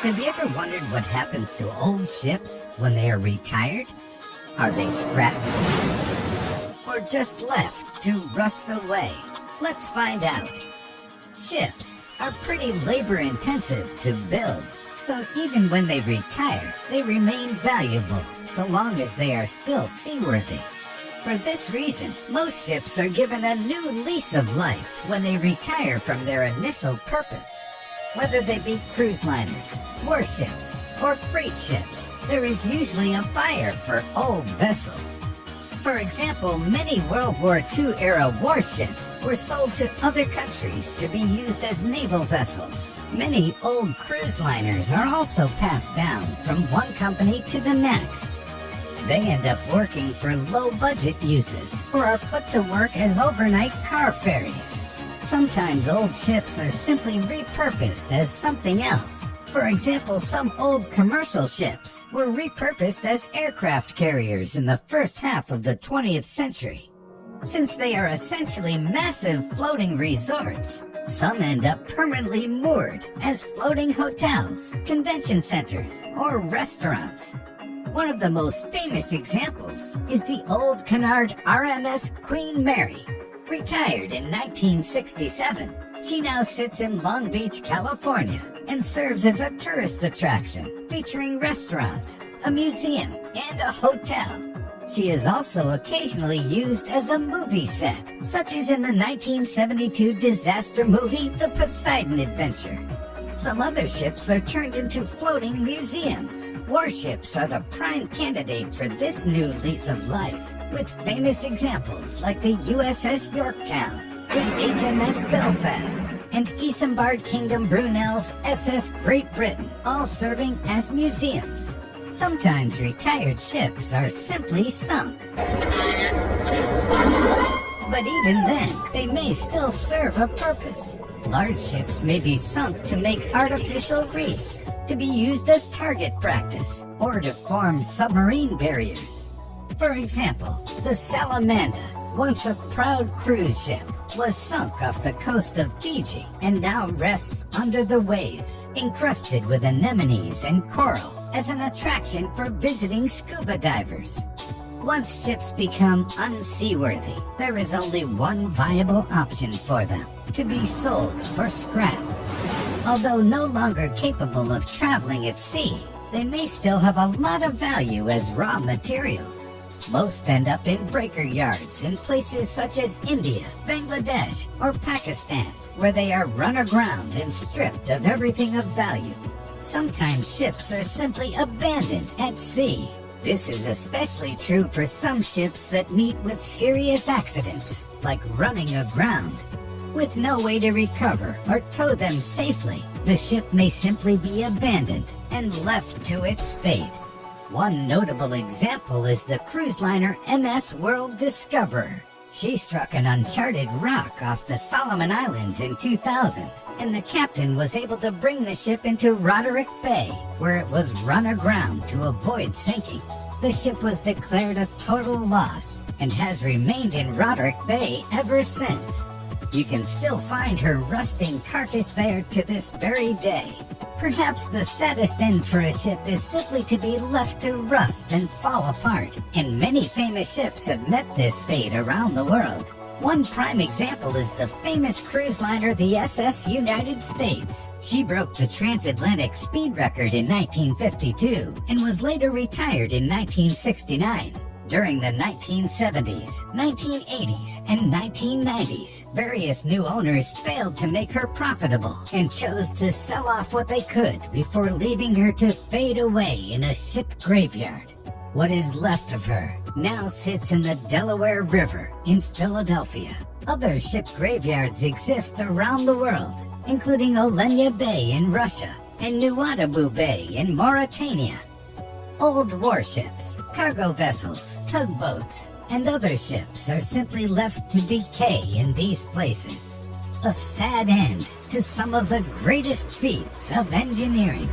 Have you ever wondered what happens to old ships when they are retired? Are they scrapped? Or just left to rust away? Let's find out. Ships are pretty labor-intensive to build, so even when they retire, they remain valuable so long as they are still seaworthy. For this reason, most ships are given a new lease of life when they retire from their initial purpose. Whether they be cruise liners, warships, or freight ships, there is usually a buyer for old vessels. For example, many World War II-era warships were sold to other countries to be used as naval vessels. Many old cruise liners are also passed down from one company to the next. They end up working for low-budget uses or are put to work as overnight car ferries. Sometimes old ships are simply repurposed as something else. For example, some old commercial ships were repurposed as aircraft carriers in the first half of the 20th century. Since they are essentially massive floating resorts, some end up permanently moored as floating hotels, convention centers, or restaurants. One of the most famous examples is the old Cunard RMS Queen Mary. Retired in 1967, she now sits in Long Beach, California, and serves as a tourist attraction, featuring restaurants, a museum, and a hotel. She is also occasionally used as a movie set, such as in the 1972 disaster movie The Poseidon Adventure. Some other ships are turned into floating museums. Warships are the prime candidate for this new lease of life, with famous examples like the USS Yorktown, the HMS Belfast, and Isambard Kingdom Brunel's SS Great Britain, all serving as museums. Sometimes retired ships are simply sunk. But even then, they may still serve a purpose. Large ships may be sunk to make artificial reefs, to be used as target practice, or to form submarine barriers. For example, the Salamander, once a proud cruise ship, was sunk off the coast of Fiji and now rests under the waves, encrusted with anemones and coral, as an attraction for visiting scuba divers. Once ships become unseaworthy, there is only one viable option for them: to be sold for scrap. Although no longer capable of traveling at sea, they may still have a lot of value as raw materials. Most end up in breaker yards in places such as India, Bangladesh, or Pakistan, where they are run aground and stripped of everything of value. Sometimes ships are simply abandoned at sea. This is especially true for some ships that meet with serious accidents, like running aground. With no way to recover or tow them safely, the ship may simply be abandoned and left to its fate. One notable example is the cruise liner MS World Discoverer. She struck an uncharted rock off the Solomon Islands in 2000, and the captain was able to bring the ship into Roderick Bay, where it was run aground to avoid sinking. The ship was declared a total loss and has remained in Roderick Bay ever since. You can still find her rusting carcass there to this very day. Perhaps the saddest end for a ship is simply to be left to rust and fall apart, and many famous ships have met this fate around the world. One prime example is the famous cruise liner the SS United States. She broke the transatlantic speed record in 1952 and was later retired in 1969. During the 1970s, 1980s, and 1990s, various new owners failed to make her profitable and chose to sell off what they could before leaving her to fade away in a ship graveyard. What is left of her now sits in the Delaware River in Philadelphia. Other ship graveyards exist around the world, including Olenia Bay in Russia and Nuadhibu Bay in Mauritania. Old warships, cargo vessels, tugboats, and other ships are simply left to decay in these places. A sad end to some of the greatest feats of engineering.